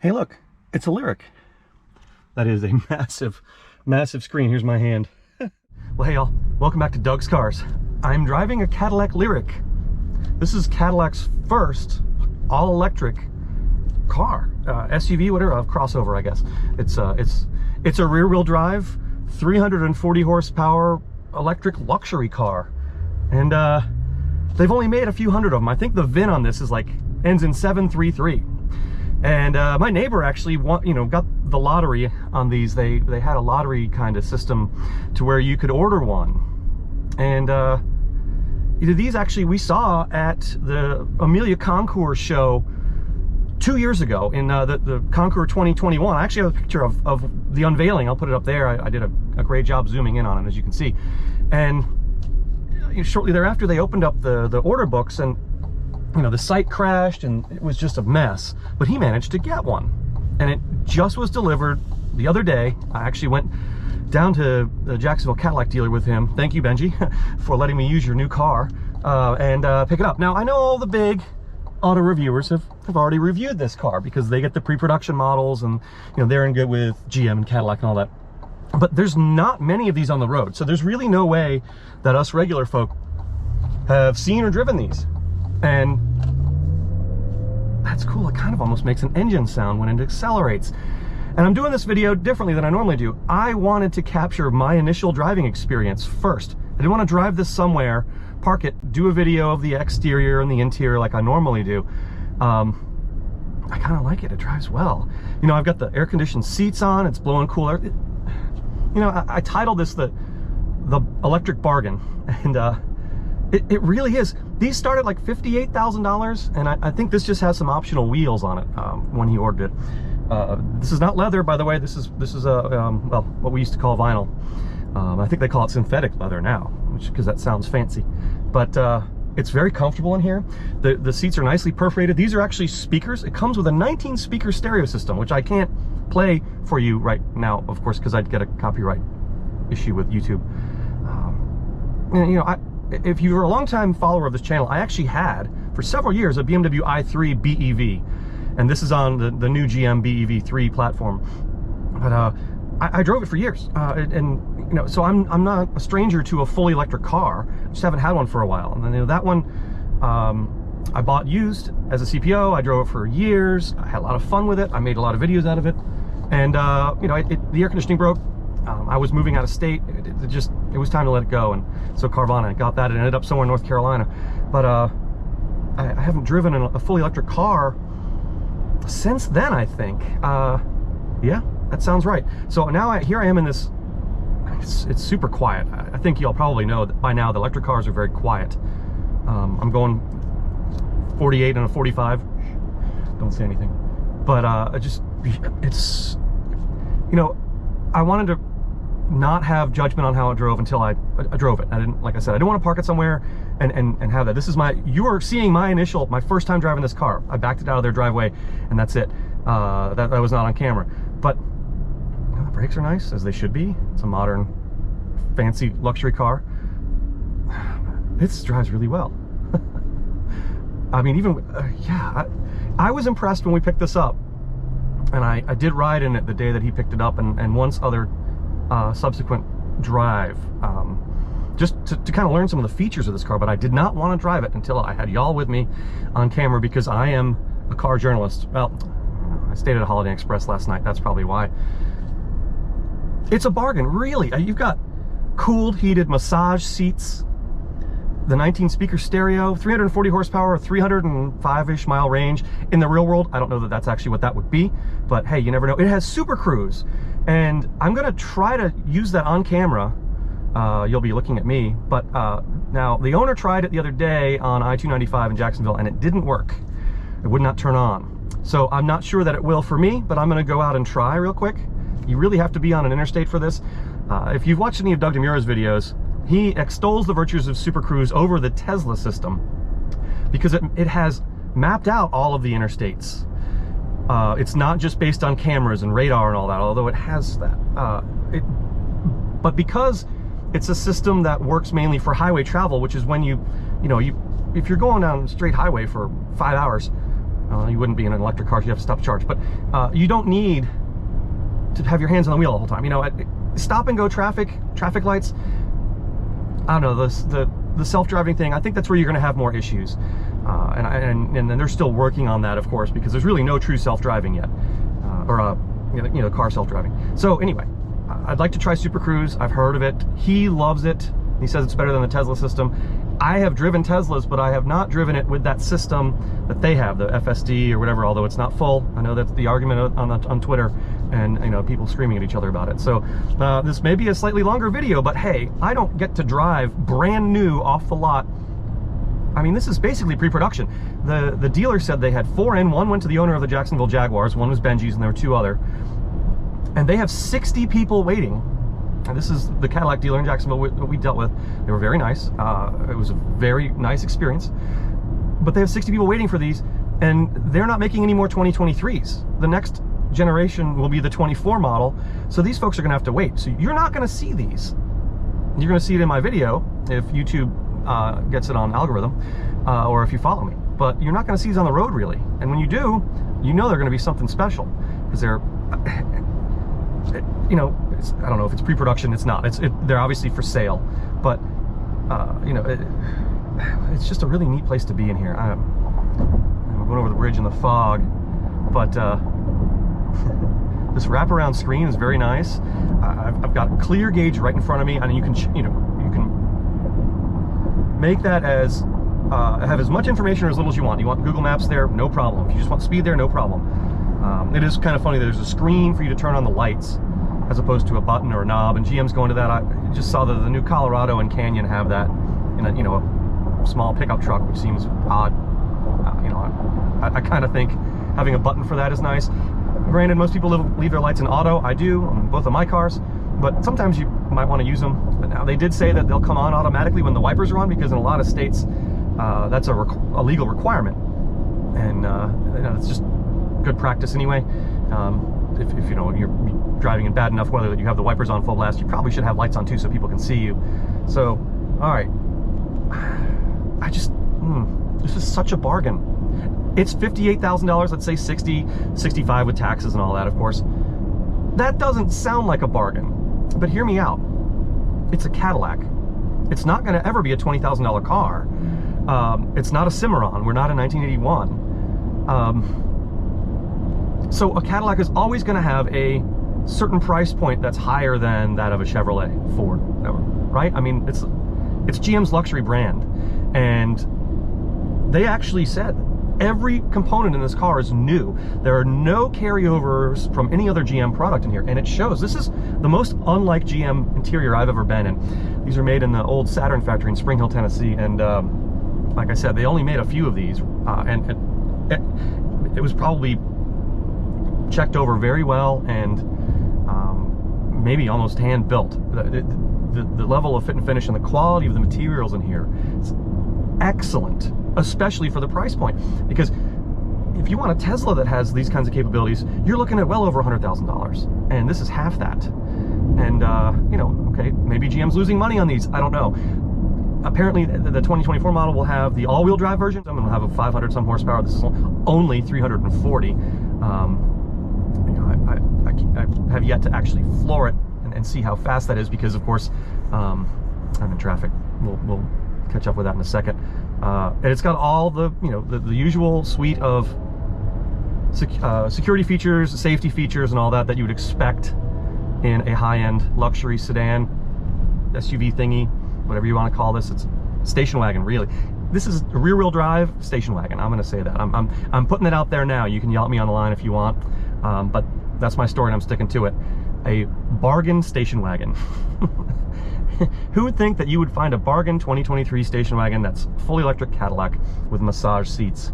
Hey look, it's a Lyriq. That is a massive, massive screen. Here's my hand. Well, hey y'all, welcome back to Doug's Cars. I'm driving a Cadillac Lyriq. This is Cadillac's first all-electric car, SUV, whatever, crossover, I guess. It's a rear-wheel drive, 340 horsepower electric luxury car, and they've only made a few hundred of them. I think the VIN on this is ends in 733. And my neighbor actually got the lottery on these. They had a lottery kind of system to where you could order one. And these actually we saw at the Amelia Concours show 2 years ago in the Concours 2021. I actually have a picture of the unveiling. I'll put it up there. I did a great job zooming in on it, as you can see. And shortly thereafter, they opened up the order books, and the site crashed and it was just a mess, but he managed to get one, and it just was delivered the other day. I actually went down to the Jacksonville Cadillac dealer with him. Thank you, Benji, for letting me use your new car and pick it up. Now, I know all the big auto reviewers have already reviewed this car because they get the pre-production models, and they're in good with GM and Cadillac and all that, but there's not many of these on the road, so there's really no way that us regular folk have seen or driven these. And that's cool. It kind of almost makes an engine sound when it accelerates. And I'm doing this video differently than I normally do. I wanted to capture my initial driving experience first. I didn't want to drive this somewhere, park it, do a video of the exterior and the interior like I normally do. I kind of like it. It drives well. I've got the air-conditioned seats on. It's blowing cool air. I titled this the electric bargain, and it really is. These start at like $58,000, and I think this just has some optional wheels on it when he ordered it. This is not leather, by the way. This is well, what we used to call vinyl. I think they call it synthetic leather now, because that sounds fancy. But it's very comfortable in here. The seats are nicely perforated. These are actually speakers. It comes with a 19-speaker stereo system, which I can't play for you right now, of course, because I'd get a copyright issue with YouTube. If you were a long-time follower of this channel, I actually had, for several years, a BMW i3 BEV. And this is on the new GM BEV 3 platform. But I drove it for years. So I'm not a stranger to a fully electric car. I just haven't had one for a while. And then that one, I bought used as a CPO. I drove it for years. I had a lot of fun with it. I made a lot of videos out of it. And, the air conditioning broke. I was moving out of state. It was time to let it go, and so Carvana got that. It ended up somewhere in North Carolina, but I haven't driven a fully electric car since then, I think. Yeah, that sounds right. So now here I am in this. It's super quiet. I think y'all probably know that by now the electric cars are very quiet. I'm going 48 and a 45. Don't say anything. But it's I wanted to not have judgment on how it drove until I drove it. Like I said, I didn't want to park it somewhere and have that. This is you are seeing my first time driving this car. I backed it out of their driveway, and that's it. That was not on camera. But the brakes are nice, as they should be. It's a modern, fancy luxury car. This drives really well. I mean, even, yeah, I was impressed when we picked this up. And I did ride in it the day that he picked it up, and once other subsequent drive, just to kind of learn some of the features of this car. But I did not want to drive it until I had y'all with me on camera, because I am a car journalist. Well, I stayed at a Holiday Inn Express last night. That's probably why. It's a bargain, really. You've got cooled, heated massage seats, the 19-speaker stereo, 340 horsepower, 305-ish mile range. In the real world, I don't know that that's actually what that would be, but hey, you never know. It has Super Cruise, and I'm gonna try to use that on camera. You'll be looking at me, but now the owner tried it the other day on I-295 in Jacksonville, and it didn't work. It would not turn on. So I'm not sure that it will for me, but I'm gonna go out and try real quick. You really have to be on an interstate for this. If you've watched any of Doug DeMura's videos, he extols the virtues of Super Cruise over the Tesla system because it has mapped out all of the interstates. It's not just based on cameras and radar and all that, although it has that. But because it's a system that works mainly for highway travel, which is when if you're going down a straight highway for 5 hours, You wouldn't be in an electric car, you have to stop to charge, but you don't need to have your hands on the wheel the whole time. You know, stop and go traffic lights, I don't know, the self-driving thing, I think that's where you're going to have more issues. And they're still working on that, of course, because there's really no true self-driving yet, you know, car self-driving. So anyway, I'd like to try Super Cruise. I've heard of it. He loves it. He says it's better than the Tesla system. I have driven Teslas, but I have not driven it with that system that they have, the FSD or whatever, although it's not full. I know that's the argument on Twitter, and you know, people screaming at each other about it. So this may be a slightly longer video, but hey, I don't get to drive brand new off the lot. I mean, this is basically pre-production. The dealer said they had 4 in. One went to the owner of the Jacksonville Jaguars, one was Benji's, and there were 2 other. And they have 60 people waiting. And this is the Cadillac dealer in Jacksonville we dealt with. They were very nice. It was a very nice experience. But they have 60 people waiting for these, and they're not making any more 2023s. The next generation will be the 24 model, so these folks are gonna have to wait. So you're not gonna see these. You're gonna see it in my video if YouTube gets it on algorithm, or if you follow me. But you're not gonna see these on the road, really. And when you do, you know they're gonna be something special, because they're, you know, I don't know if it's pre-production, it's not. They're obviously for sale, but you know, it's just a really neat place to be in here. I'm going over the bridge in the fog, but this wraparound screen is very nice. I've got a clear gauge right in front of me, and you can, you can make that as have as much information or as little as you want. You want Google Maps there, no problem. If you just want speed there, no problem. It is kind of funny, there's a screen for you to turn on the lights as opposed to a button or a knob, and GM's going to that. I just saw that the new Colorado and Canyon have that in a, you know, a small pickup truck, which seems odd. You know, I kind of think having a button for that is nice. Granted, most people leave their lights in auto. I do on both of my cars, but sometimes you might want to use them. But now they did say that they'll come on automatically when the wipers are on, because in a lot of states that's a legal requirement, and you know, it's just good practice anyway. If you know, you're driving in bad enough weather that you have the wipers on full blast, you probably should have lights on too so people can see you. So, all right, I just, this is such a bargain. It's $58,000, let's say 60, 65 with taxes and all that, of course. That doesn't sound like a bargain, but hear me out. It's a Cadillac. It's not gonna ever be a $20,000 car. It's not a Cimarron. We're not in 1981. So a Cadillac is always going to have a certain price point that's higher than that of a Chevrolet, Ford, whatever, right? I mean, it's GM's luxury brand, and they actually said every component in this car is new. There are no carryovers from any other GM product in here, and it shows. This is the most unlike GM interior I've ever been in. These are made in the old Saturn factory in Spring Hill, Tennessee, and like I said, they only made a few of these, and it was probably checked over very well, and maybe almost hand built. The level of fit and finish and the quality of the materials in here is excellent, especially for the price point. Because if you want a Tesla that has these kinds of capabilities, you're looking at well over $100,000, and this is half that. And you know, okay, maybe GM's losing money on these, I don't know. Apparently the 2024 model will have the all-wheel drive version. I'm going to have a 500 some horsepower. This is only 340. You know, I have yet to actually floor it and see how fast that is, because of course I'm in traffic. We'll catch up with that in a second. And it's got all the, you know, the usual suite of security features, safety features, and all that you would expect in a high-end luxury sedan, SUV thingy, whatever you want to call this. It's station wagon, really. This is a rear-wheel drive station wagon. I'm going to say that. I'm putting it out there now. You can yell at me on the line if you want, but that's my story, and I'm sticking to it. A bargain station wagon. Who would think that you would find a bargain 2023 station wagon that's fully electric Cadillac with massage seats?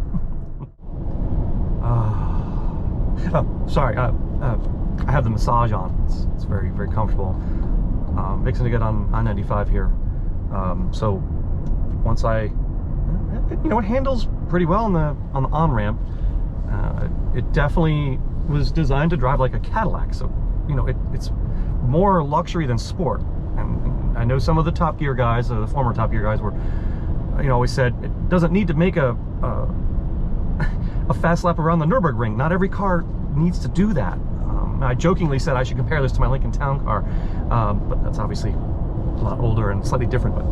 Oh, sorry. I have the massage on. It's very, very comfortable. Fixing to get on I-95 here. So once you know, it handles pretty well on the on-ramp. It definitely was designed to drive like a Cadillac. So, you know, it's more luxury than sport. And I know some of the Top Gear guys, the former Top Gear guys, were, you know, always said it doesn't need to make a a fast lap around the Nürburgring. Not every car needs to do that. I jokingly said I should compare this to my Lincoln Town Car, but that's obviously a lot older and slightly different. But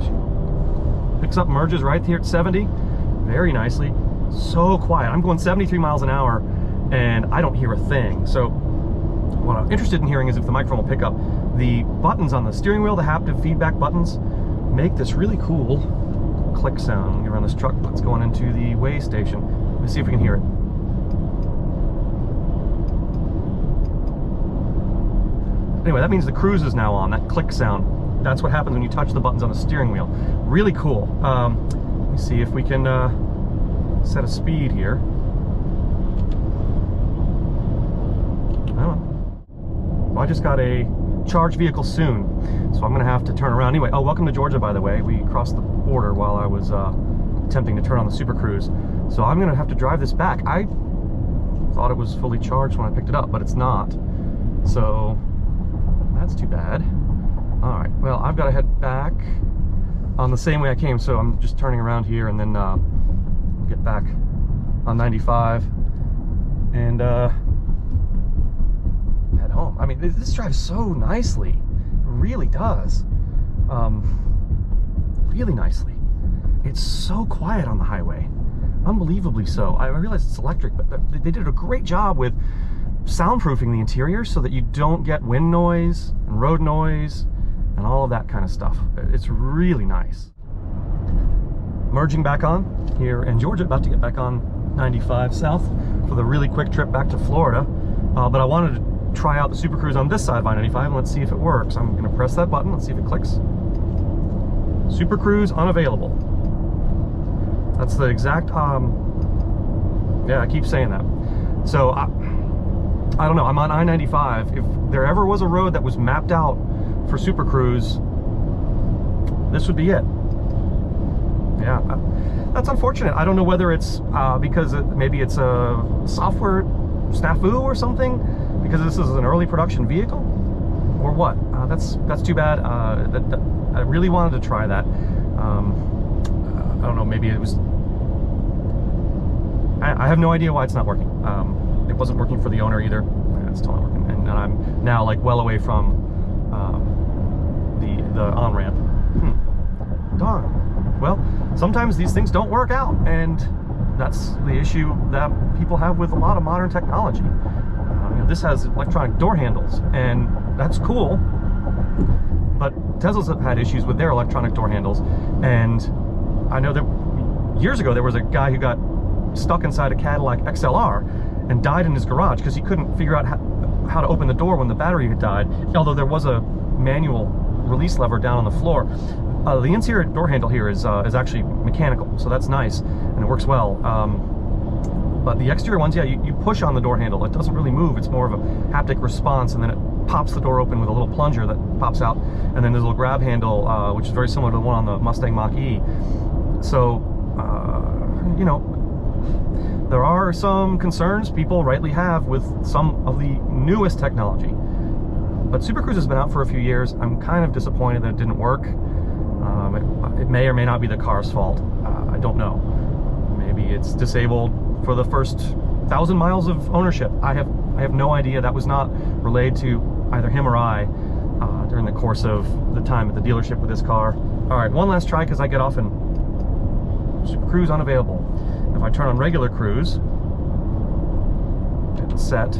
she picks up, merges right here at 70, very nicely. So quiet. I'm going 73 miles an hour, and I don't hear a thing. So what I'm interested in hearing is if the microphone will pick up. The buttons on the steering wheel, the haptic feedback buttons, make this really cool click sound around this truck that's going into the weigh station. Let's see if we can hear it. Anyway, that means the cruise is now on, that click sound. That's what happens when you touch the buttons on the steering wheel. Really cool. Let me see if we can set a speed here. Well, I just got a charged vehicle soon, so I'm gonna have to turn around. Anyway, oh, welcome to Georgia, by the way. We crossed the border while I was attempting to turn on the Super Cruise. So I'm gonna have to drive this back. I thought it was fully charged when I picked it up, but it's not. So that's too bad. All right, well, I've got to head back on the same way I came, so I'm just turning around here and then we'll get back on 95 and head home. I mean, this drives so nicely. It really does. Really nicely. It's so quiet on the highway. Unbelievably so. I realize it's electric, but they did a great job with soundproofing the interior so that you don't get wind noise and road noise and all of that kind of stuff. It's really nice. Merging back on here in Georgia, about to get back on 95 south for the really quick trip back to Florida. But I wanted to try out the Super Cruise on this side of I-95 and let's see if it works. I'm gonna press that button, let's see if it clicks. Super Cruise unavailable. That's the exact, yeah, I keep saying that. So I don't know, I'm on I-95. If there ever was a road that was mapped out for Super Cruise, this would be it. Yeah, that's unfortunate. I don't know whether it's because maybe it's a software snafu or something, because this is an early production vehicle, or what. That's too bad. I really wanted to try that. I don't know, maybe it was... I have no idea why it's not working. It wasn't working for the owner either. It's still not working, and I'm now like well away from the on-ramp. Darn. Well, sometimes these things don't work out, and that's the issue that people have with a lot of modern technology. You know, this has electronic door handles, and that's cool, but Teslas have had issues with their electronic door handles, and I know that years ago there was a guy who got stuck inside a Cadillac XLR and died in his garage because he couldn't figure out how to open the door when the battery had died, although there was a manual release lever down on the floor. The interior door handle here is actually mechanical, so that's nice, and it works well. But the exterior ones, yeah, you push on the door handle. It doesn't really move. It's more of a haptic response, and then it pops the door open with a little plunger that pops out, and then there's a little grab handle, which is very similar to the one on the Mustang Mach-E. So, you know, there are some concerns people rightly have with some of the newest technology. But Super Cruise has been out for a few years. I'm kind of disappointed that it didn't work. It may or may not be the car's fault. I don't know. Maybe it's disabled for the first 1,000 miles of ownership. I have no idea. That was not relayed to either him or I during the course of the time at the dealership with this car. All right, one last try because I get off and Super Cruise unavailable. If I turn on regular cruise, hit set,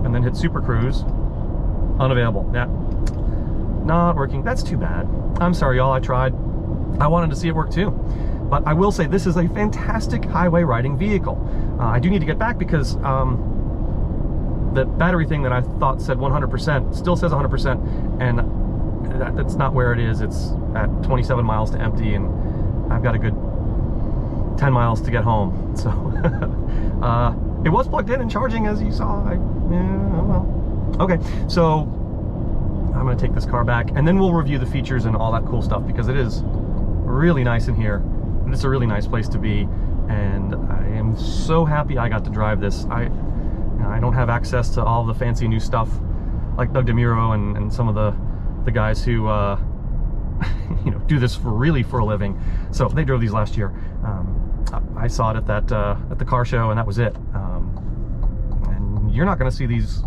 and then hit Super Cruise, unavailable. Yeah, not working. That's too bad. I'm sorry, y'all. I tried. I wanted to see it work too. But I will say this is a fantastic highway riding vehicle. I do need to get back because the battery thing that I thought said 100% still says 100%, and that's not where it is. It's at 27 miles to empty, and I've got a good 10 miles to get home. So it was plugged in and charging, as you saw. Yeah, oh well. Okay, so I'm gonna take this car back and then we'll review the features and all that cool stuff, because it is really nice in here. It's a really nice place to be, and I am so happy I got to drive this. I don't have access to all the fancy new stuff like Doug DeMuro and some of the guys who you know, do this for a living. So they drove these last year. I saw it at the car show, and that was it. And you're not going to see these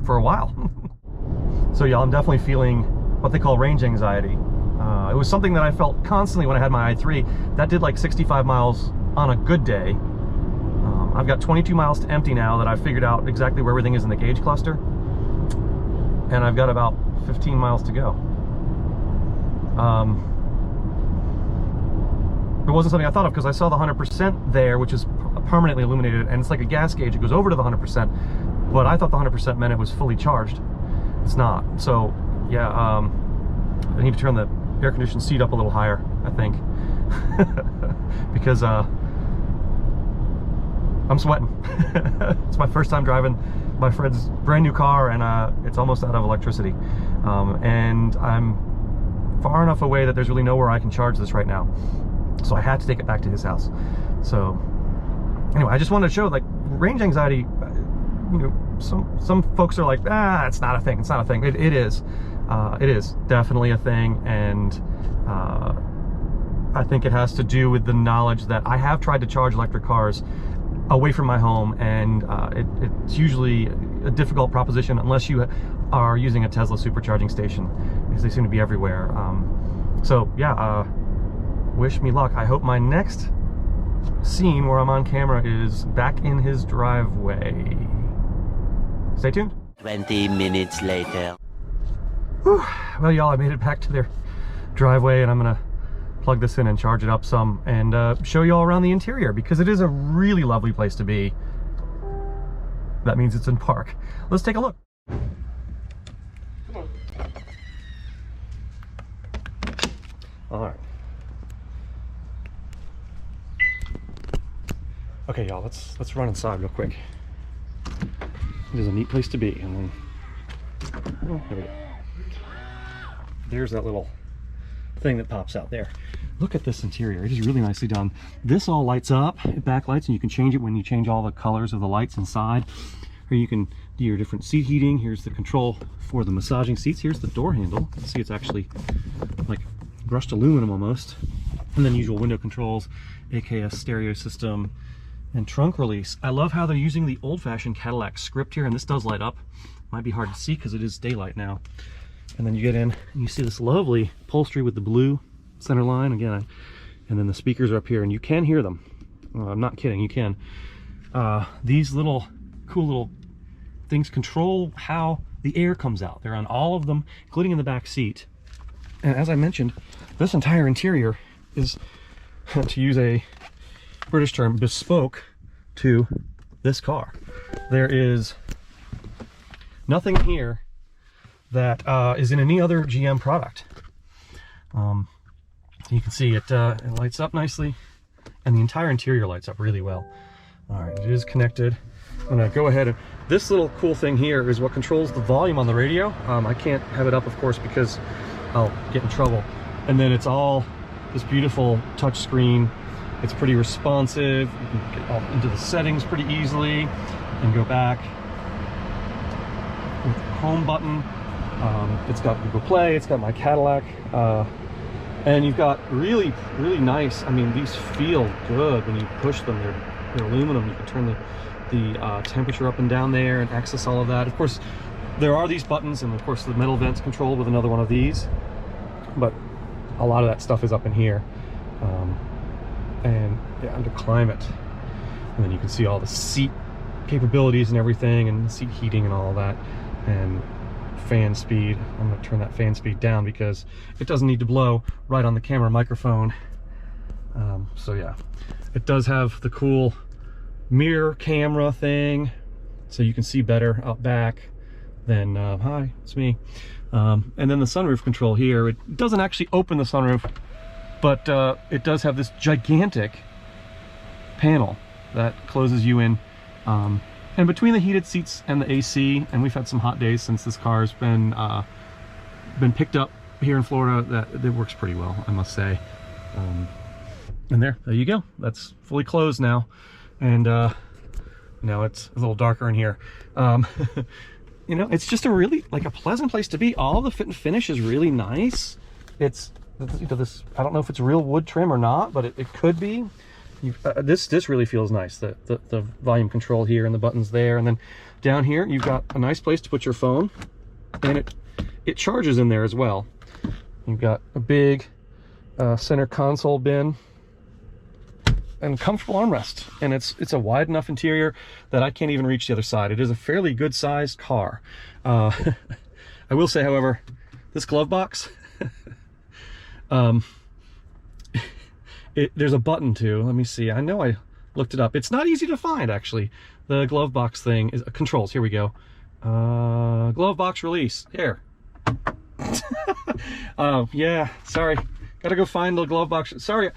for a while. So yeah, I'm definitely feeling what they call range anxiety. It was something that I felt constantly when I had my i3. That did like 65 miles on a good day. I've got 22 miles to empty now that I've figured out exactly where everything is in the gauge cluster. And I've got about 15 miles to go. It wasn't something I thought of because I saw the 100% there, which is permanently illuminated, and it's like a gas gauge. It goes over to the 100%, but I thought the 100% meant it was fully charged. It's not. So yeah, I need to turn the air-conditioned seat up a little higher, I think, because I'm sweating. It's my first time driving my friend's brand new car, and it's almost out of electricity, and I'm far enough away that there's really nowhere I can charge this right now. So I had to take it back to his house. So anyway, I just wanted to show, like, range anxiety, you know, some folks are like, it's not a thing, it's not a thing. It is. It is definitely a thing, and I think it has to do with the knowledge that I have tried to charge electric cars away from my home, and it's usually a difficult proposition unless you are using a Tesla supercharging station, because they seem to be everywhere. So yeah, wish me luck. I hope my next scene where I'm on camera is back in his driveway. Stay tuned. 20 minutes later. Whew. Well, y'all, I made it back to their driveway, and I'm gonna plug this in and charge it up some, and show you all around the interior, because it is a really lovely place to be. That means it's in park. Let's take a look. Come on. All right. Okay, y'all, let's run inside real quick. It is a neat place to be, and then there we go. There's that little thing that pops out there. Look at this interior. It is really nicely done. This all lights up, it backlights, and you can change it when you change all the colors of the lights inside. Or you can do your different seat heating. Here's the control for the massaging seats. Here's the door handle. You can see it's actually like brushed aluminum almost. And then usual window controls, AKS stereo system, and trunk release. I love how they're using the old-fashioned Cadillac script here, and this does light up. Might be hard to see because it is daylight now. And then you get in and you see this lovely upholstery with the blue center line again, and then the speakers are up here, and you can hear them. I'm not kidding, you can. These little cool little things control how the air comes out. They're on all of them, including in the back seat. And as I mentioned, this entire interior is, to use a British term, bespoke to this car. There is nothing here that is in any other GM product. You can see it lights up nicely, and the entire interior lights up really well. All right, it is connected. I'm gonna go ahead and, this little cool thing here is what controls the volume on the radio. I can't have it up, of course, because I'll get in trouble. And then it's all this beautiful touch screen. It's pretty responsive. You can get all into the settings pretty easily and go back with the home button. It's got Google Play, it's got my Cadillac, and you've got really nice, I mean, these feel good when you push them. They're aluminum. You can turn the temperature up and down there and access all of that. Of course, there are these buttons, and of course the metal vents controlled with another one of these, but a lot of that stuff is up in here. And yeah, under climate, and then you can see all the seat capabilities and everything, and seat heating and all of that, and fan speed. I'm going to turn that fan speed down because it doesn't need to blow right on the camera microphone. So yeah, it does have the cool mirror camera thing, so you can see better out back. Then hi, it's me. And then the sunroof control here, it doesn't actually open the sunroof, but it does have this gigantic panel that closes you in. And between the heated seats and the AC, and we've had some hot days since this car's been picked up here in Florida, that works pretty well, I must say. And there you go. That's fully closed now, and now it's a little darker in here. You know, it's just a really, like, a pleasant place to be. All the fit and finish is really nice. It's, you know, this, I don't know if it's real wood trim or not, but it could be. This really feels nice. The volume control here and the buttons there, and then down here you've got a nice place to put your phone, and it charges in there as well. You've got a big center console bin and comfortable armrest, and it's a wide enough interior that I can't even reach the other side. It is a fairly good sized car. I will say, however, this glove box, there's a button too. Let me see. I know I looked it up. It's not easy to find, actually. The glove box thing is controls. Here we go. Glove box release. Here. Yeah, sorry. Gotta go find the glove box. Sorry.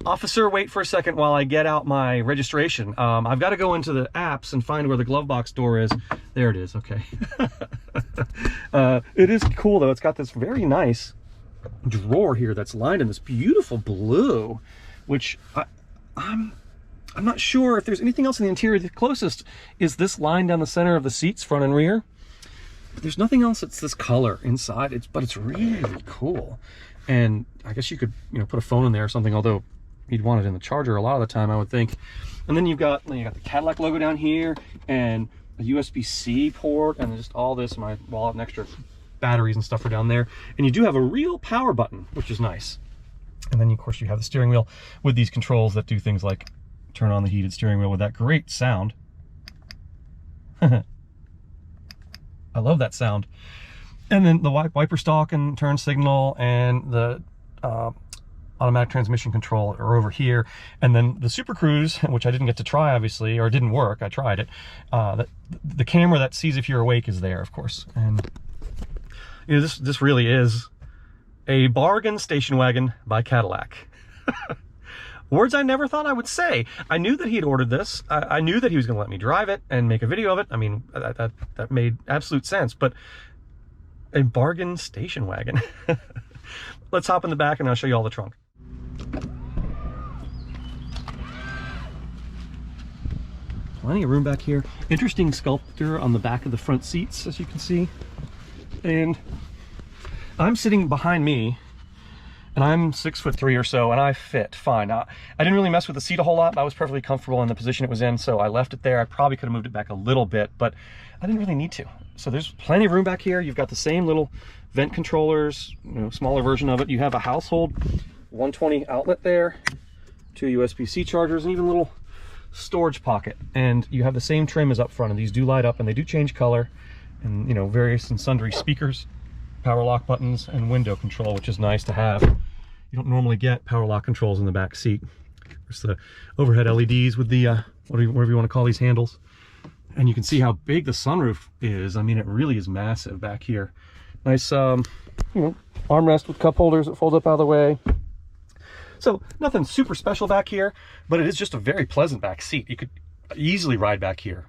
Officer, wait for a second while I get out my registration. I've got to go into the apps and find where the glove box door is. There it is. Okay. It is cool though. It's got this very nice drawer here that's lined in this beautiful blue, which I'm not sure if there's anything else in the interior. The closest is this line down the center of the seats, front and rear. But there's nothing else that's this color inside. But it's really cool. And I guess you could, put a phone in there or something, although you'd want it in the charger a lot of the time, I would think. And then you got the Cadillac logo down here, and a USB-C port, and just all this, my wallet and extra batteries and stuff are down there. And you do have a real power button, which is nice. And then of course you have the steering wheel with these controls that do things like turn on the heated steering wheel with that great sound. I love that sound. And then the wiper stalk and turn signal and the automatic transmission control are over here. And then the Super Cruise, which I didn't get to try, obviously, or it didn't work. I tried it. The camera that sees if you're awake is there, of course. And this really is a bargain station wagon by Cadillac. Words I never thought I would say. I knew that he had ordered this. I knew that he was going to let me drive it and make a video of it. I mean, that made absolute sense. But a bargain station wagon. Let's hop in the back and I'll show you all the trunk. Plenty of room back here. Interesting sculpture on the back of the front seats, as you can see. And I'm sitting behind me, and I'm 6'3" or so, and I fit fine. Now, I didn't really mess with the seat a whole lot. I was perfectly comfortable in the position it was in, so I left it there. I probably could have moved it back a little bit, but I didn't really need to. So there's plenty of room back here. You've got the same little vent controllers, smaller version of it. You have a household 120 outlet there, 2 USB-C chargers, and even a little storage pocket. And you have the same trim as up front, and these do light up and they do change color, and various and sundry speakers, power lock buttons, and window control, which is nice to have. You don't normally get power lock controls in the back seat. There's the overhead LEDs with the whatever you want to call these handles. And you can see how big the sunroof is. I mean, it really is massive back here. Nice armrest with cup holders that fold up out of the way. So nothing super special back here, but it is just a very pleasant back seat. You could easily ride back here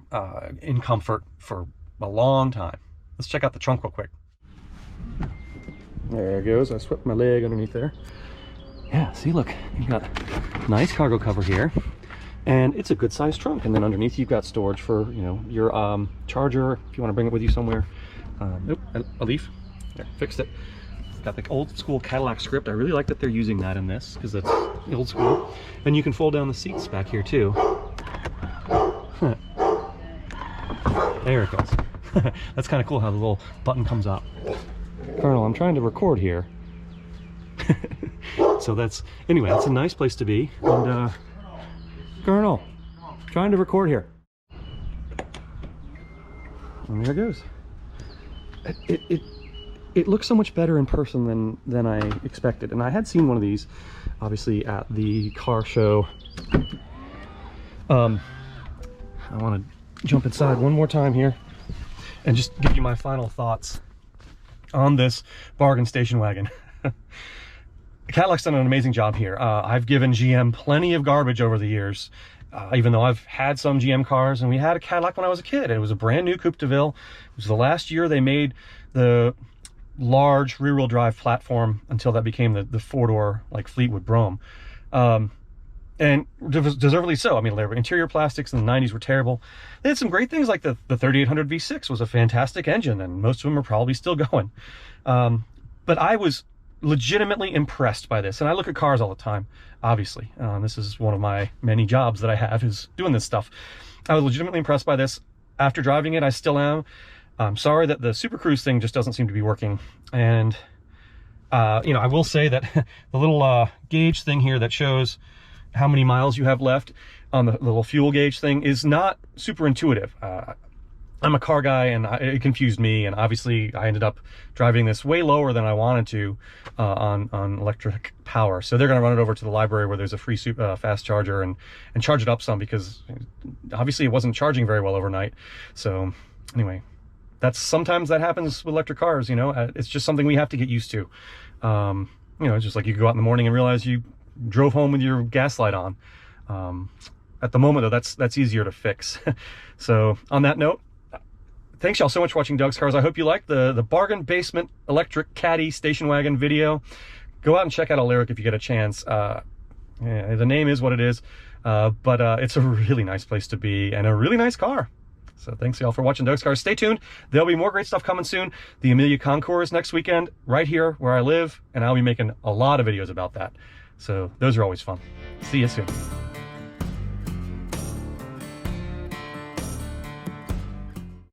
in comfort for a long time. Let's check out the trunk real quick. There it goes. I swept my leg underneath there. Yeah, see, look, you've got a nice cargo cover here, and it's a good sized trunk. And then underneath you've got storage for your charger if you want to bring it with you somewhere. Nope, a leaf. There, fixed it. Got the old school Cadillac script. I really like that they're using that in this because that's old school. And you can fold down the seats back here too. There it goes. That's kind of cool how the little button comes up. Colonel, I'm trying to record here. So that's a nice place to be. And Colonel, trying to record here. And there it goes. It looks so much better in person than I expected. And I had seen one of these, obviously, at the car show. I want to jump inside one more time here and just give you my final thoughts on this bargain station wagon. Cadillac's done an amazing job here. I've given GM plenty of garbage over the years, even though I've had some GM cars, and we had a Cadillac when I was a kid. It was a brand new Coupe de Ville. It was the last year they made the large rear-wheel drive platform until that became the four-door like Fleetwood Brougham. And deservedly so. I mean, their interior plastics in the 90s were terrible. They had some great things, like the 3800 V6 was a fantastic engine, and most of them are probably still going. But I was legitimately impressed by this. And I look at cars all the time, obviously. This is one of my many jobs that I have, is doing this stuff. I was legitimately impressed by this. After driving it, I still am. I'm sorry that the Super Cruise thing just doesn't seem to be working. And, you know, I will say that the little gauge thing here that shows how many miles you have left on the little fuel gauge thing is not super intuitive. I'm a car guy, and it confused me, and obviously I ended up driving this way lower than I wanted to on electric power. So they're going to run it over to the library where there's a free fast charger and charge it up some, because obviously it wasn't charging very well overnight. So anyway, sometimes that happens with electric cars, you know. It's just something we have to get used to. You know, it's just like you go out in the morning and realize you drove home with your gas light on. At the moment, though, that's easier to fix. So on that note, thanks y'all so much for watching Doug's Cars. I hope you liked the bargain basement electric caddy station wagon video. Go out and check out a Lyriq if you get a chance. Yeah, the name is what it is, but it's a really nice place to be and a really nice car. So thanks y'all for watching Doug's Cars. Stay tuned. There'll be more great stuff coming soon. The Amelia Concours next weekend, right here where I live, and I'll be making a lot of videos about that. So those are always fun. See you soon.